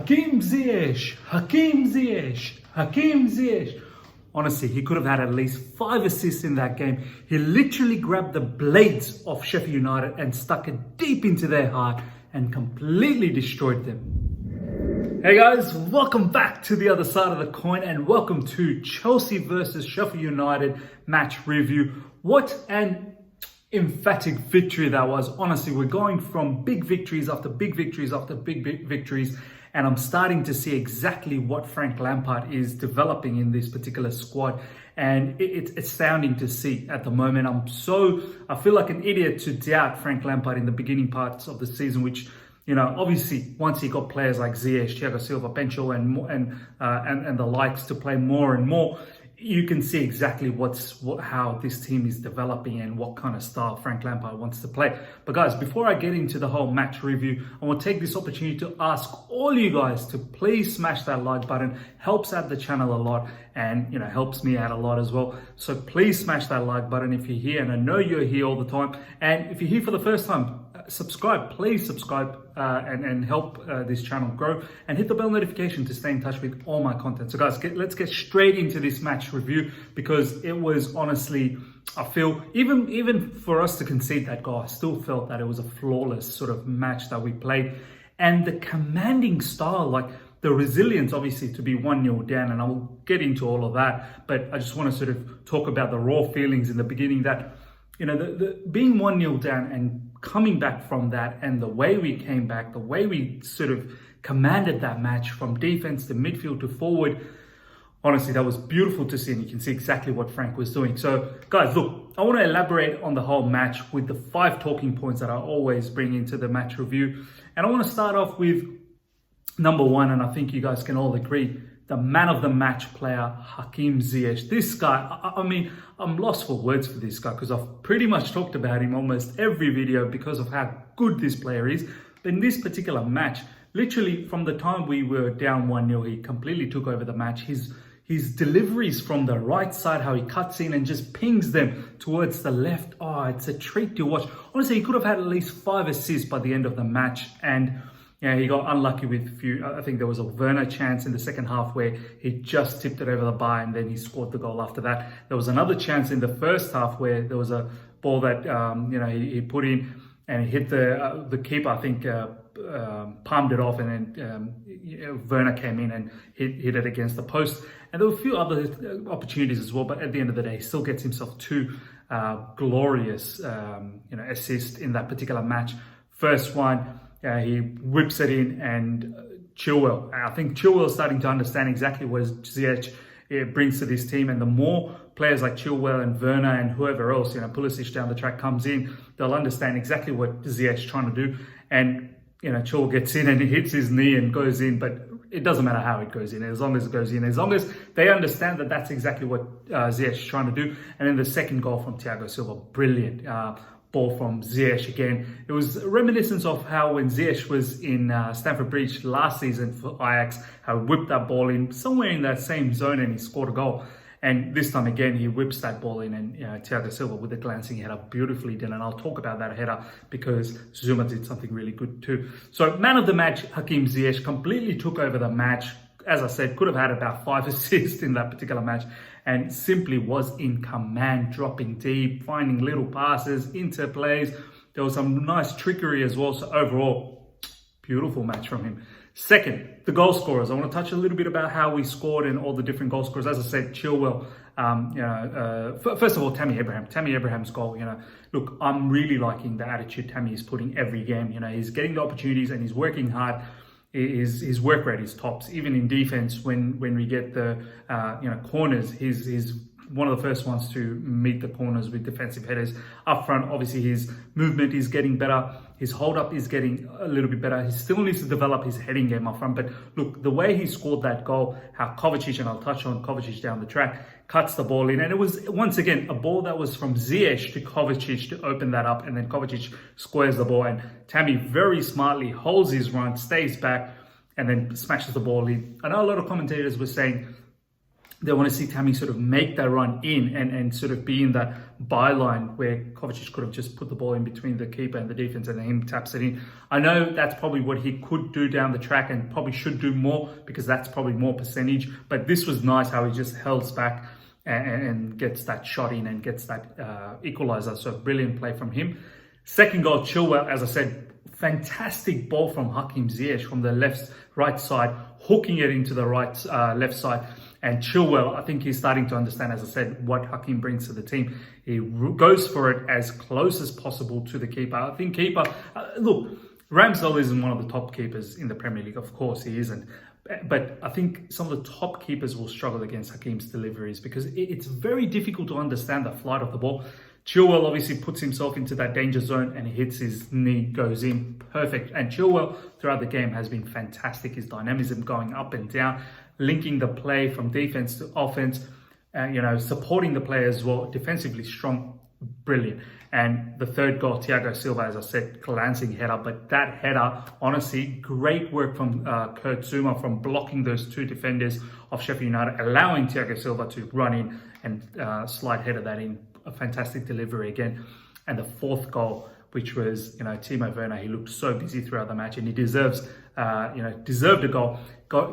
Hakim Ziyech, Hakim Ziyech, Hakim Ziyech. Honestly, he could have had at least 5 assists in that game. He literally grabbed the blades of Sheffield United and stuck it deep into their heart and completely destroyed them. Hey guys, welcome back to the other side of the coin and welcome to Chelsea versus Sheffield United match review. What an emphatic victory that was. Honestly, we're going from big victories after big victories after big victories, and I'm starting to see exactly what Frank Lampard is developing in this particular squad, and it's astounding to see at the moment. I feel like an idiot to doubt Frank Lampard in the beginning parts of the season, which, you know, obviously once he got players like Ziyech, Thiago Silva, Pencho and the likes to play more and more, you can see exactly how this team is developing and what kind of style Frank Lampard wants to play. But guys, before I get into the whole match review, I want to take this opportunity to ask all you guys to please smash that like button. Helps out the channel a lot and, you know, helps me out a lot as well. So please smash that like button if you're here, and I know you're here all the time. And if you're here for the first time, subscribe, please subscribe and help this channel grow, and hit the bell notification to stay in touch with all my content. So guys, let's get straight into this match review, because it was honestly, I feel, even for us to concede that goal, I still felt that it was a flawless sort of match that we played. And the commanding style, like the resilience, obviously, to be 1-0 down, and I will get into all of that, but I just want to sort of talk about the raw feelings in the beginning that, you know, the being 1-0 down and coming back from that, and the way we came back, the way we sort of commanded that match from defense to midfield to forward. Honestly, that was beautiful to see, and you can see exactly what Frank was doing. So guys, look, I want to elaborate on the whole match with the 5 talking points that I always bring into the match review. And I want to start off with number 1, and I think you guys can all agree, the man of the match player, Hakim Ziyech. This guy, I mean, I'm lost for words for this guy, because I've pretty much talked about him almost every video because of how good this player is. But in this particular match, literally from the time we were down 1-0, he completely took over the match. His deliveries from the right side, how he cuts in and just pings them towards the left. Oh, it's a treat to watch. Honestly, he could have had at least 5 assists by the end of the match. And yeah, he got unlucky with a few. I think there was a Werner chance in the second half where he just tipped it over the bar and then he scored the goal after that. There was another chance in the first half where there was a ball that, he put in and he hit the keeper, I think, palmed it off, and then Werner came in and hit it against the post. And there were a few other opportunities as well, but at the end of the day, he still gets himself 2 glorious assists in that particular match. First one, he whips it in, and Chilwell. I think Chilwell's starting to understand exactly what Ziyech brings to this team, and the more players like Chilwell and Werner and whoever else, Pulisic down the track comes in, they'll understand exactly what Ziyech's trying to do. And Chilwell gets in and he hits his knee and goes in, but it doesn't matter how it goes in, as long as it goes in, as long as they understand that that's exactly what Ziyech is trying to do. And then the second goal from Thiago Silva, brilliant. Ball from Ziyech again. It was a reminiscence of how when Ziyech was in Stamford Bridge last season for Ajax, how he whipped that ball in somewhere in that same zone and he scored a goal. And this time again, he whips that ball in, and Thiago Silva with a glancing header beautifully done. And I'll talk about that header because Zuma did something really good too. So man of the match, Hakim Ziyech, completely took over the match. As I said, could have had about 5 assists in that particular match, and simply was in command, dropping deep, finding little passes, interplays. There was some nice trickery as well. So overall, beautiful match from him. Second, the goal scorers. I want to touch a little bit about how we scored and all the different goal scorers. As I said, Chilwell. First of all, Tammy Abraham. Tammy Abraham's goal. Look, I'm really liking the attitude Tammy is putting every game. He's getting the opportunities and he's working hard. His work rate is tops. Even in defense, when we get the corners, he's one of the first ones to meet the corners with defensive headers. Up front, obviously his movement is getting better. His hold up is getting a little bit better. He still needs to develop his heading game up front. But look, the way he scored that goal, how Kovacic, and I'll touch on Kovacic down the track, cuts the ball in. And it was, once again, a ball that was from Ziyech to Kovacic to open that up. And then Kovacic squares the ball. And Tammy very smartly holds his run, stays back, and then smashes the ball in. I know a lot of commentators were saying They want to see Tammy sort of make that run in and sort of be in that byline where Kovacic could have just put the ball in between the keeper and the defense and then him taps it in. I know that's probably what he could do down the track and probably should do more because that's probably more percentage. But this was nice how he just held back and gets that shot in and gets that equalizer. So brilliant play from him. Second goal, Chilwell, as I said, fantastic ball from Hakim Ziyech from the right side, hooking it into the left side. And Chilwell, I think he's starting to understand, as I said, what Hakim brings to the team. He goes for it as close as possible to the keeper. I think keeper, look, Ramsdale isn't one of the top keepers in the Premier League. Of course, he isn't. But I think some of the top keepers will struggle against Hakim's deliveries because it's very difficult to understand the flight of the ball. Chilwell obviously puts himself into that danger zone and hits his knee, goes in, perfect. And Chilwell throughout the game has been fantastic. His dynamism going up and down, linking the play from defense to offense, supporting the play as well, defensively strong, brilliant. And the third goal, Thiago Silva, as I said, glancing header, but that header, honestly, great work from Kurt Zouma from blocking those two defenders of Sheffield United, allowing Thiago Silva to run in and slide header that in. A fantastic delivery again. And the fourth goal, which was, Timo Werner, he looked so busy throughout the match and he deserved a goal.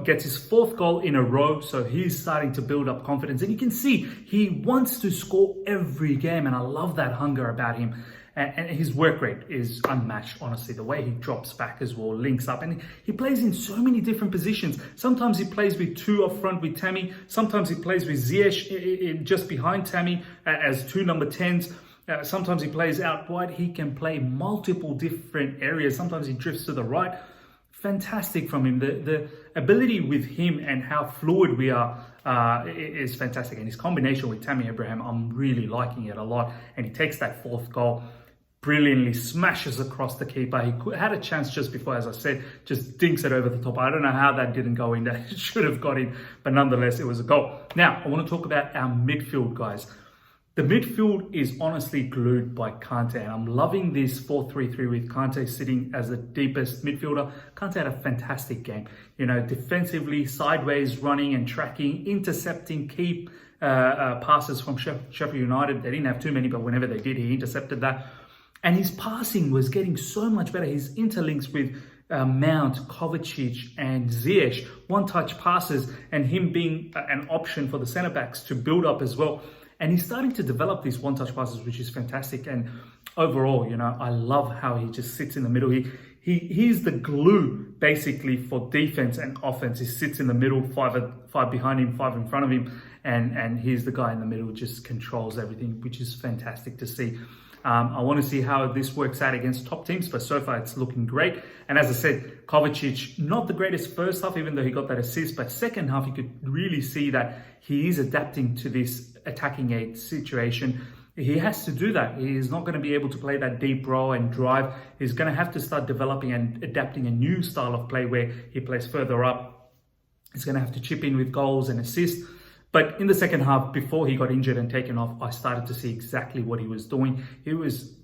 Gets his fourth goal in a row, so he's starting to build up confidence. And you can see he wants to score every game, and I love that hunger about him. And his work rate is unmatched, honestly. The way he drops back as well, links up, and he plays in so many different positions. Sometimes he plays with two up front with Tammy. Sometimes he plays with Ziyech just behind Tammy as two number 10s. Sometimes he plays out wide. He can play multiple different areas. Sometimes he drifts to the right. Fantastic from him. The ability with him and how fluid we are is fantastic. And his combination with Tammy Abraham, I'm really liking it a lot. And he takes that fourth goal, brilliantly smashes across the keeper. He had a chance just before, as I said, just dinks it over the top. I don't know how that didn't go in. That should have got in, but nonetheless, it was a goal. Now, I want to talk about our midfield, guys. The midfield is honestly glued by Kante, and I'm loving this 4-3-3 with Kante sitting as the deepest midfielder. Kante had a fantastic game. Defensively, sideways, running and tracking, intercepting key passes from Sheffield United. They didn't have too many, but whenever they did, he intercepted that. And his passing was getting so much better. His interlinks with Mount, Kovacic and Ziyech, one-touch passes, and him being an option for the centre-backs to build up as well. And he's starting to develop these one-touch passes, which is fantastic. And overall, I love how he just sits in the middle. He's the glue, basically, for defense and offense. He sits in the middle, five behind him, five in front of him. And he's the guy in the middle, just controls everything, which is fantastic to see. I want to see how this works out against top teams, but so far it's looking great. And as I said, Kovacic, not the greatest first half, even though he got that assist, but second half, you could really see that he is adapting to this attacking eight situation. He has to do that. He's not going to be able to play that deep roll and drive. He's going to have to start developing and adapting a new style of play where he plays further up. He's going to have to chip in with goals and assists. But in the second half, before he got injured and taken off, I started to see exactly what he was doing. He was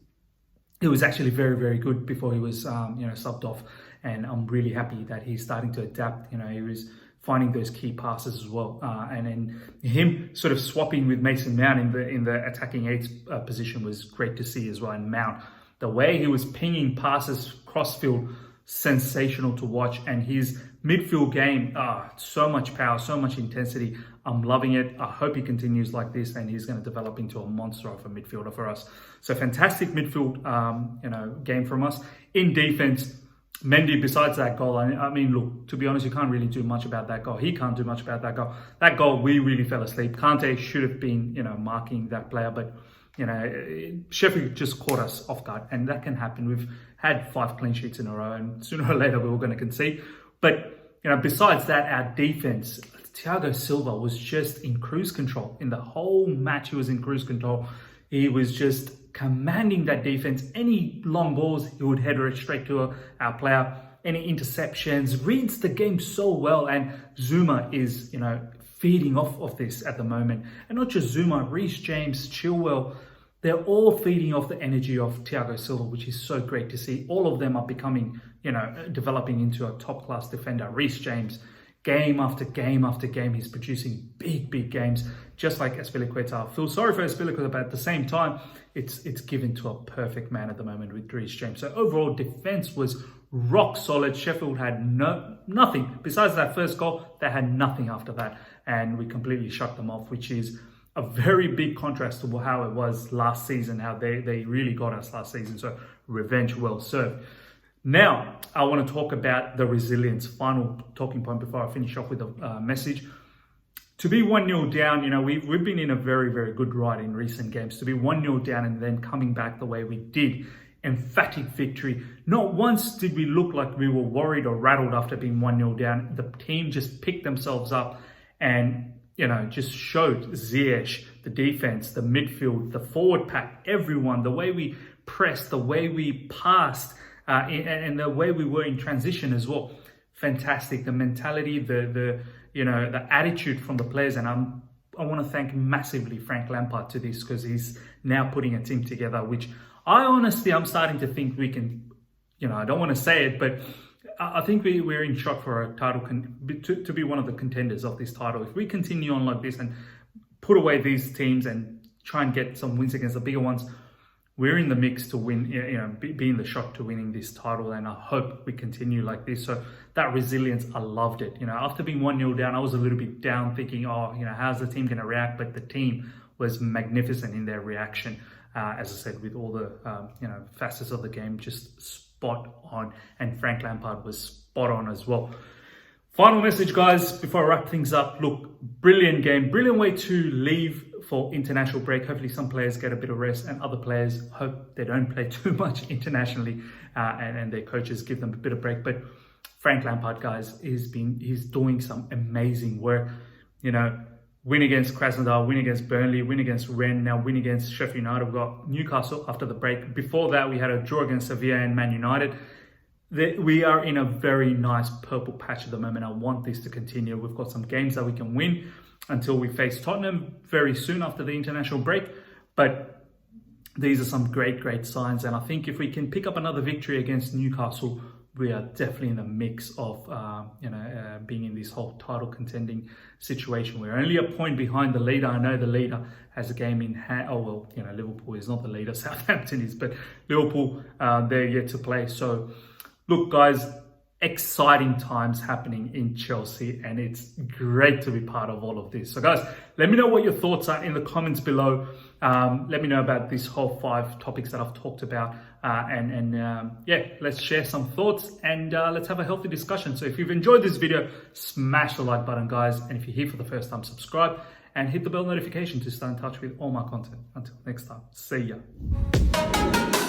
actually very, very good before he was, subbed off. And I'm really happy that he's starting to adapt. He was finding those key passes as well. And then him sort of swapping with Mason Mount in the attacking eighth position was great to see as well. And Mount, the way he was pinging passes crossfield, sensational to watch. And his midfield game, so much power, so much intensity. I'm loving it. I hope he continues like this and he's going to develop into a monster of a midfielder for us. So fantastic midfield, game from us. In defense, Mendy, besides that goal, I mean, look, to be honest, you can't really do much about that goal. He can't do much about that goal. That goal, we really fell asleep. Kante should have been, marking that player, but, Sheffield just caught us off guard, and that can happen. We've had 5 clean sheets in a row, and sooner or later we were going to concede. But, besides that, our defense, Thiago Silva was just in cruise control. In the whole match, he was in cruise control. He was just commanding that defense. Any long balls, he would header it straight to our player. Any interceptions, reads the game so well. And Zouma is, feeding off of this at the moment. And not just Zouma, Reece James, Chilwell, they're all feeding off the energy of Thiago Silva, which is so great to see. All of them are becoming, developing into a top-class defender. Reece James, game after game after game, he's producing big games, just like Azpilicueta. I feel sorry for Azpilicueta, but at the same time, it's given to a perfect man at the moment with Reece James. So overall, defense was rock solid. Sheffield had nothing. Besides that first goal, they had nothing after that. And we completely shut them off, which is a very big contrast to how it was last season, how they really got us last season. So revenge well served. Now, I want to talk about the resilience. Final talking point before I finish off with a message. To be 1-0 down, you know, we've been in a very good ride in recent games. To be 1-0 down and then coming back the way we did, emphatic victory. Not once did we look like we were worried or rattled after being 1-0 down. The team just picked themselves up and, you know, just showed Ziyech, the defense, the midfield, the forward pack, everyone, the way we pressed, the way we passed, and the way we were in transition as well. Fantastic. The mentality, the attitude from the players. And I want to thank massively Frank Lampard to this, because he's now putting a team together, which I'm starting to think we can, you know, I don't want to say it, but I think we're in shot for a title, to be one of the contenders of this title. If we continue on like this and put away these teams and try and get some wins against the bigger ones, we're in the mix to win, you know, be in the shot to winning this title. And I hope we continue like this. So that resilience, I loved it. You know, after being 1-0 down, I was a little bit down thinking, oh, you know, how's the team going to react? But the team was magnificent in their reaction. As I said, with all the, facets of the game, just spot on. And Frank Lampard was spot on as well. Final message, guys, before I wrap things up. Look, brilliant game, brilliant way to leave for international break. Hopefully some players get a bit of rest and other players hope they don't play too much internationally and their coaches give them a bit of break. But Frank Lampard, guys, he's doing some amazing work. You know, win against Krasnodar, win against Burnley, win against Rennes, now win against Sheffield United. We've got Newcastle after the break. Before that, we had a draw against Sevilla and Man United. We are in a very nice purple patch at the moment. I want this to continue. We've got some games that we can win until we face Tottenham very soon after the international break. But these are some great signs. And I think if we can pick up another victory against Newcastle, we are definitely in the mix of, being in this whole title contending situation. We're only a point behind the leader. I know the leader has a game in hand. Oh, well, you know, Liverpool is not the leader. Southampton is, but Liverpool, they're yet to play. So, look, guys, exciting times happening in Chelsea, and it's great to be part of all of this. So, guys, let me know what your thoughts are in the comments below. Let me know about these whole 5 topics that I've talked about. Let's share some thoughts and let's have a healthy discussion. So if you've enjoyed this video, smash the like button, guys. And if you're here for the first time, subscribe and hit the bell notification to stay in touch with all my content. Until next time, see ya.